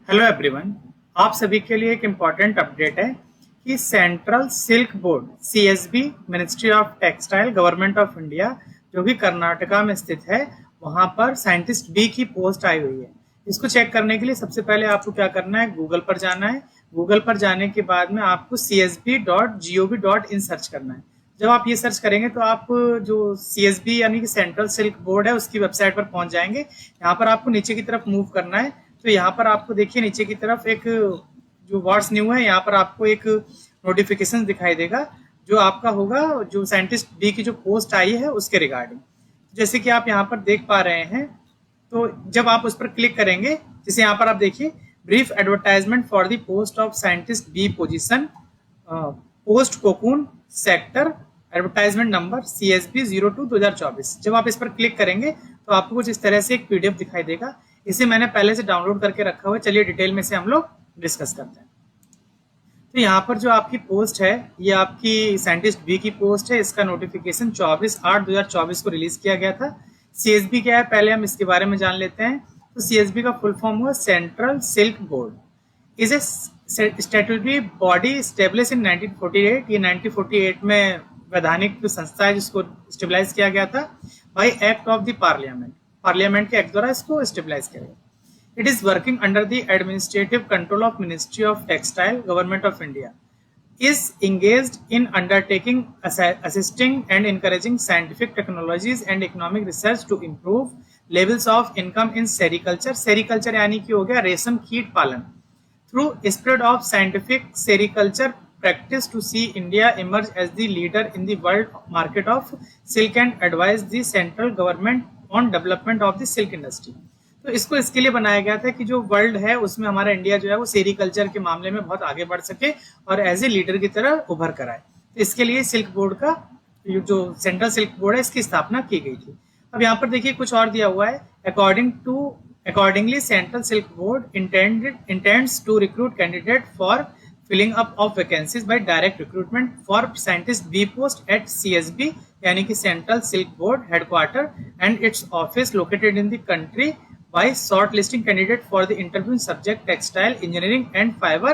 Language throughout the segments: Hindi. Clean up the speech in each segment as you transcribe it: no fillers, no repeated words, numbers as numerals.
Hello everyone. आप सभी के लिए एक इम्पॉर्टेंट अपडेट है कि central silk board CSB ministry of textile government of India जो कि कर्नाटका में स्थित है, वहां पर साइंटिस्ट बी की पोस्ट आई हुई है। इसको चेक करने के लिए सबसे पहले आपको क्या करना है, गूगल पर जाना है। गूगल पर जाने के बाद में आपको csb.gov.in सर्च करना है। जब आप ये सर्च करेंगे तो आप जो सीएसबी यानी कि सेंट्रल सिल्क बोर्ड है उसकी वेबसाइट पर पहुंच जाएंगे। यहाँ पर आपको नीचे की तरफ मूव करना है। तो यहाँ पर आपको देखिए नीचे की तरफ एक जो व्हाट्स न्यू है, यहाँ पर आपको एक नोटिफिकेशन दिखाई देगा जो आपका होगा, जो साइंटिस्ट बी की जो पोस्ट आई है उसके रिगार्डिंग। जैसे कि आप यहाँ पर देख पा रहे हैं, तो जब आप उस पर क्लिक करेंगे, जैसे यहाँ पर आप देखिए brief advertisement for the post of scientist B position, post cocoon sector, advertisement number CSB 02/2024। जब आप इस पर क्लिक करेंगे तो आपको कुछ इस तरह से एक PDF दिखाई देगा। इसे मैंने पहले से डाउनलोड करके रखा हुआ है। चलिए डिटेल में से हम लोग डिस्कस करते हैं। तो यहाँ पर जो आपकी पोस्ट है, ये आपकी साइंटिस्ट बी की पोस्ट है। इसका नोटिफिकेशन 24/8/2024 को रिलीज किया गया था। CSB क्या है, पहले हम इसके बारे में जान लेते हैं। तो CSB का फुल फॉर्म हुआ central silk board is a statutory body establish in 1948। ये 1948 में वैधानिक संस्था है जिसको स्टेबलाइज किया गया था bye act of the parliament के एक्ट द्वारा इसको स्टेबलाइज किया गया। It is working under the administrative control of ministry of textile government of India, is engaged in undertaking, assisting and encouraging scientific technologies and economic research to improve levels of income in sericulture। sericulture यानी कि हो गया रेशम कीट पालन। through spread of scientific sericulture practice to see India emerge as the leader in the world market of silk and advise the central government on development of the silk industry। तो इसको इसके लिए बनाया गया था कि जो वर्ल्ड है उसमें हमारा इंडिया जो है वो सेरिकल्चर के मामले में बहुत आगे बढ़ सके और एज ए लीडर की तरह उभर कर आए। तो इसके लिए सिल्क बोर्ड का जो सेंट्रल सिल्क बोर्ड है इसकी स्थापना की गई थी। अब यहाँ पर देखिए कुछ और दिया हुआ है। Accordingly central silk board intends to recruit candidate for filling up of vacancies by direct recruitment for scientist B post at CSB यानी कि central silk board headquarter and its office located in the country by shortlisting candidate for the interview in subject textile engineering and fiber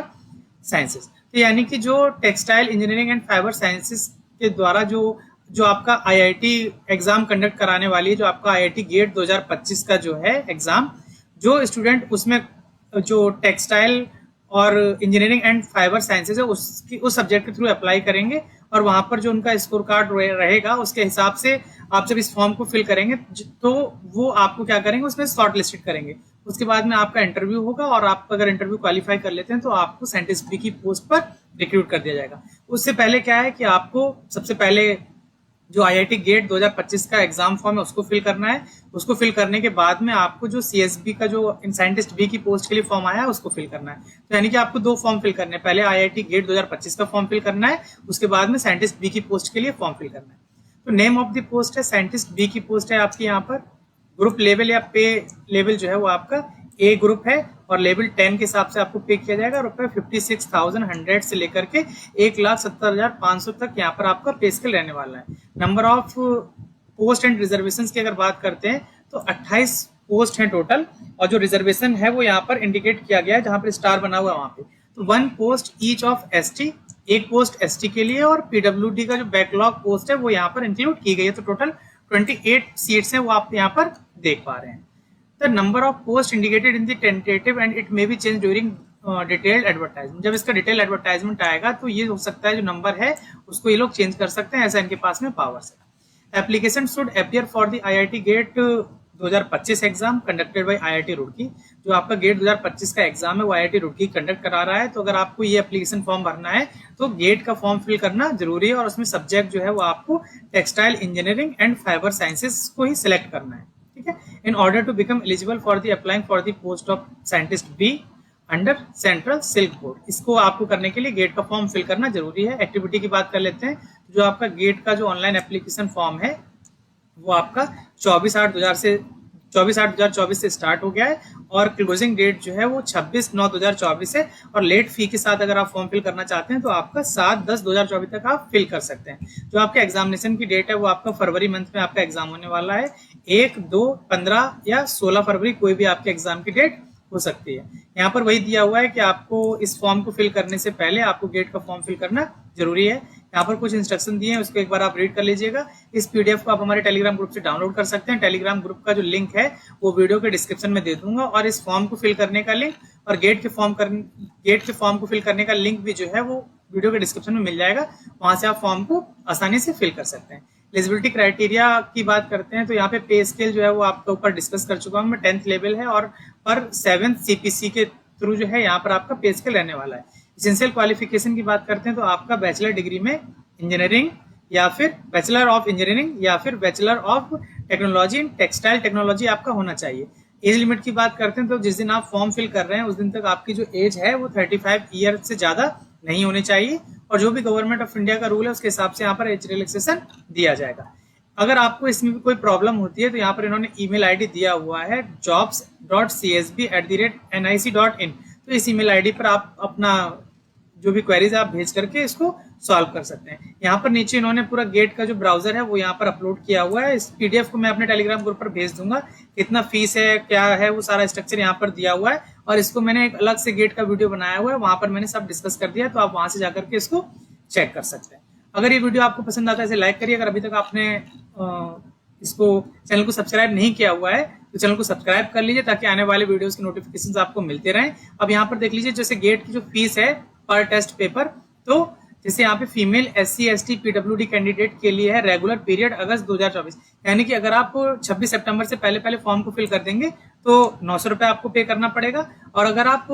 sciences। तो यानी कि जो textile engineering and fibre sciences के द्वारा जो आपका IIT एग्जाम कंडक्ट कराने वाली है, जो आपका IIT गेट 2025 का जो है एग्जाम, जो स्टूडेंट उसमें जो टेक्सटाइल और इंजीनियरिंग एंड फाइबर साइंसेज है उस सब्जेक्ट के थ्रू अप्लाई करेंगे और वहां पर जो उनका स्कोर कार्ड रहेगा उसके हिसाब से आप जब इस फॉर्म को फिल करेंगे तो वो आपको क्या करेंगे, उसमें शॉर्ट लिस्टेड करेंगे। उसके बाद में आपका इंटरव्यू होगा और आप अगर इंटरव्यू क्वालिफाई कर लेते हैं तो आपको साइंटिस्ट बी की पोस्ट पर रिक्रूट कर दिया जाएगा। उससे पहले क्या है कि आपको सबसे पहले जो IIT गेट 2025 का एग्जाम फॉर्म है उसको फिल करना है। उसको फिल करने के बाद में आपको जो CSB का जो साइंटिस्ट बी की पोस्ट के लिए फॉर्म आया है उसको फिल करना है। तो यानी कि आपको 2 फॉर्म फिल करने हैं, पहले IIT गेट 2025 का फॉर्म फिल करना है, उसके बाद में साइंटिस्ट बी की पोस्ट के लिए फॉर्म फिल करना है। तो नेम ऑफ द पोस्ट है साइंटिस्ट बी की पोस्ट है आपकी। यहाँ पर ग्रुप लेवल या पे लेवल जो है वो आपका A ग्रुप है और लेवल 10 के हिसाब से आपको पे किया जाएगा। रुपए 56,100 से लेकर के 1,70,500 तक यहाँ पर आपका पे स्केल रहने वाला है। Number of post and reservation की अगर बात करते हैं तो 28 पोस्ट हैं टोटल और जो रिजर्वेशन है वो यहाँ पर इंडिकेट किया गया है, जहां पर स्टार बना हुआ है वहां पे। तो 1 पोस्ट ईच ऑफ ST, एक पोस्ट ST के लिए, और PWD का जो बैकलॉग पोस्ट है वो यहाँ पर इंक्लूड की गई है। तो टोटल 28 सीट्स हैं वो आप यहाँ पर देख पा रहे हैं। The number of posts indicated in the tentative and it may be changed during detailed advertisement। जब इसका डिटेल एडवर्टाइजमेंट आएगा तो ये हो सकता है जो नंबर है उसको ये लोग चेंज कर सकते हैं, ऐसा इनके पास में पावर्स है। Application should appear for the IIT GATE 2025 exam conducted by IIT Roorkee. जो आपका गेट 2025 का एग्जाम है वो IIT रुड़की कंडक्ट करा रहा है। तो अगर आपको ये एप्लीकेशन फॉर्म भरना है तो गेट का फॉर्म फिल करना जरूरी है और उसमें सब्जेक्ट जो है वो आपको textile engineering and fibre sciences को ही सिलेक्ट करना है। ठीक है। In order to become eligible for the applying for the post of scientist B under central silk board, इसको आपको करने के लिए गेट का फॉर्म फिल करना जरूरी है। एक्टिविटी की बात कर लेते हैं। जो आपका गेट का जो ऑनलाइन एप्लीकेशन फॉर्म है वो आपका 24/8/2024 से स्टार्ट हो गया है और क्लोजिंग डेट जो है वो 26/9/2024 है। और लेट फी के साथ अगर आप फॉर्म फिल करना चाहते हैं तो आपका 7/10/2024 तक आप फिल कर सकते हैं। जो आपका एग्जामिनेशन की डेट है वो आपका फरवरी मंथ में आपका एग्जाम होने वाला है। 1, 2, 15 या 16 फरवरी कोई भी आपके एग्जाम की डेट हो सकती है। यहाँ पर वही दिया हुआ है कि आपको इस फॉर्म को फिल करने से पहले आपको गेट का फॉर्म फिल करना जरूरी है। यहाँ पर कुछ इंस्ट्रक्शन दिए हैं, उसको एक बार आप रीड कर लीजिएगा। इस पीडीएफ को आप हमारे टेलीग्राम ग्रुप से डाउनलोड कर सकते हैं। टेलीग्राम ग्रुप का जो लिंक है वो वीडियो के डिस्क्रिप्शन में दे दूंगा, और इस फॉर्म को फिल करने का लिंक और गेट के फॉर्म को फिल करने का लिंक भी जो है वो वीडियो के डिस्क्रिप्शन में मिल जाएगा। वहां से आप फॉर्म को आसानी से फिल कर सकते हैं। एलिजिबिलिटी क्राइटेरिया की बात करते हैं तो यहाँ पे पे स्केल जो है वो आपके ऊपर डिस्कस कर चुका हूँ मैं। 10th लेवल है और पर 7th CPC के थ्रू जो है यहाँ पर आपका पे स्केल रहने वाला है। एसेंशियल क्वालिफिकेशन की बात करते हैं तो आपका बैचलर डिग्री में इंजीनियरिंग या फिर बैचलर ऑफ इंजीनियरिंग या फिर bachelor of technology in textile technology आपका होना चाहिए। एज लिमिट की बात करते हैं तो जिस दिन आप फॉर्म फिल कर रहे हैं उस दिन तक आपकी जो एज है वो 35 ईयर से ज्यादा नहीं होनी चाहिए, और जो भी गवर्नमेंट ऑफ इंडिया का रूल है उसके हिसाब से यहाँ पर एज रिलैक्सेशन दिया जाएगा। अगर आपको इसमें कोई प्रॉब्लम होती है तो यहाँ पर इन्होंने ईमेल आईडी दिया हुआ है jobs.csb@nic.in। तो इस ईमेल आईडी पर आप अपना जो भी क्वेरीज आप भेज करके इसको सॉल्व कर सकते हैं। यहाँ पर नीचे इन्होंने पूरा गेट का जो ब्राउजर है वो यहाँ पर अपलोड किया हुआ है। इस पीडीएफ को मैं अपने टेलीग्राम ग्रुप पर भेज दूंगा। कितना फीस है, क्या है, वो सारा स्ट्रक्चर यहाँ पर दिया हुआ है, और इसको मैंने एक अलग से गेट का वीडियो बनाया हुआ है, वहां पर मैंने सब डिस्कस कर दिया, तो आप वहां से जाकर के इसको चेक कर सकते हैं। अगर ये वीडियो आपको पसंद आता है इसे लाइक करिए। अगर अभी तक आपने इसको चैनल को सब्सक्राइब नहीं किया हुआ है तो चैनल को सब्सक्राइब कर लीजिए, ताकि आने वाले वीडियोस के नोटिफिकेशंस आपको मिलते रहें। अब यहाँ पर देख लीजिए, जैसे गेट की जो फीस है पर टेस्ट पेपर, तो जैसे यहाँ पे female SC ST PWD candidate के लिए है रेगुलर पीरियड अगस्त 2024, यानी कि अगर आप 26 सितंबर से पहले फॉर्म को फिल कर देंगे तो 900 रुपए आपको पे करना पड़ेगा, और अगर आप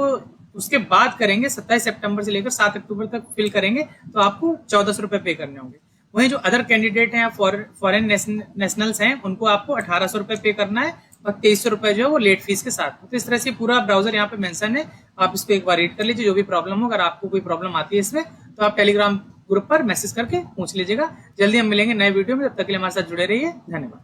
उसके बाद करेंगे 27 सितंबर से लेकर 7 अक्टूबर तक फिल करेंगे तो आपको 1400 रुपए पे करने होंगे। वहीं जो अदर कैंडिडेट हैं, फॉरेन नेशनल्स हैं, उनको आपको 1800 रुपए पे करना है, और 2300 रुपए जो है वो लेट फीस के साथ। तो इस तरह से पूरा ब्राउजर यहाँ पे मेंशन है, आप इसको एक बार रीड कर लीजिए। जो भी प्रॉब्लम हो, अगर आपको कोई प्रॉब्लम आती है इसमें तो आप टेलीग्राम ग्रुप पर मैसेज करके पूछ लीजिएगा। जल्दी हम मिलेंगे नए वीडियो में, तब तक के लिए हमारे साथ जुड़े रहिए। धन्यवाद।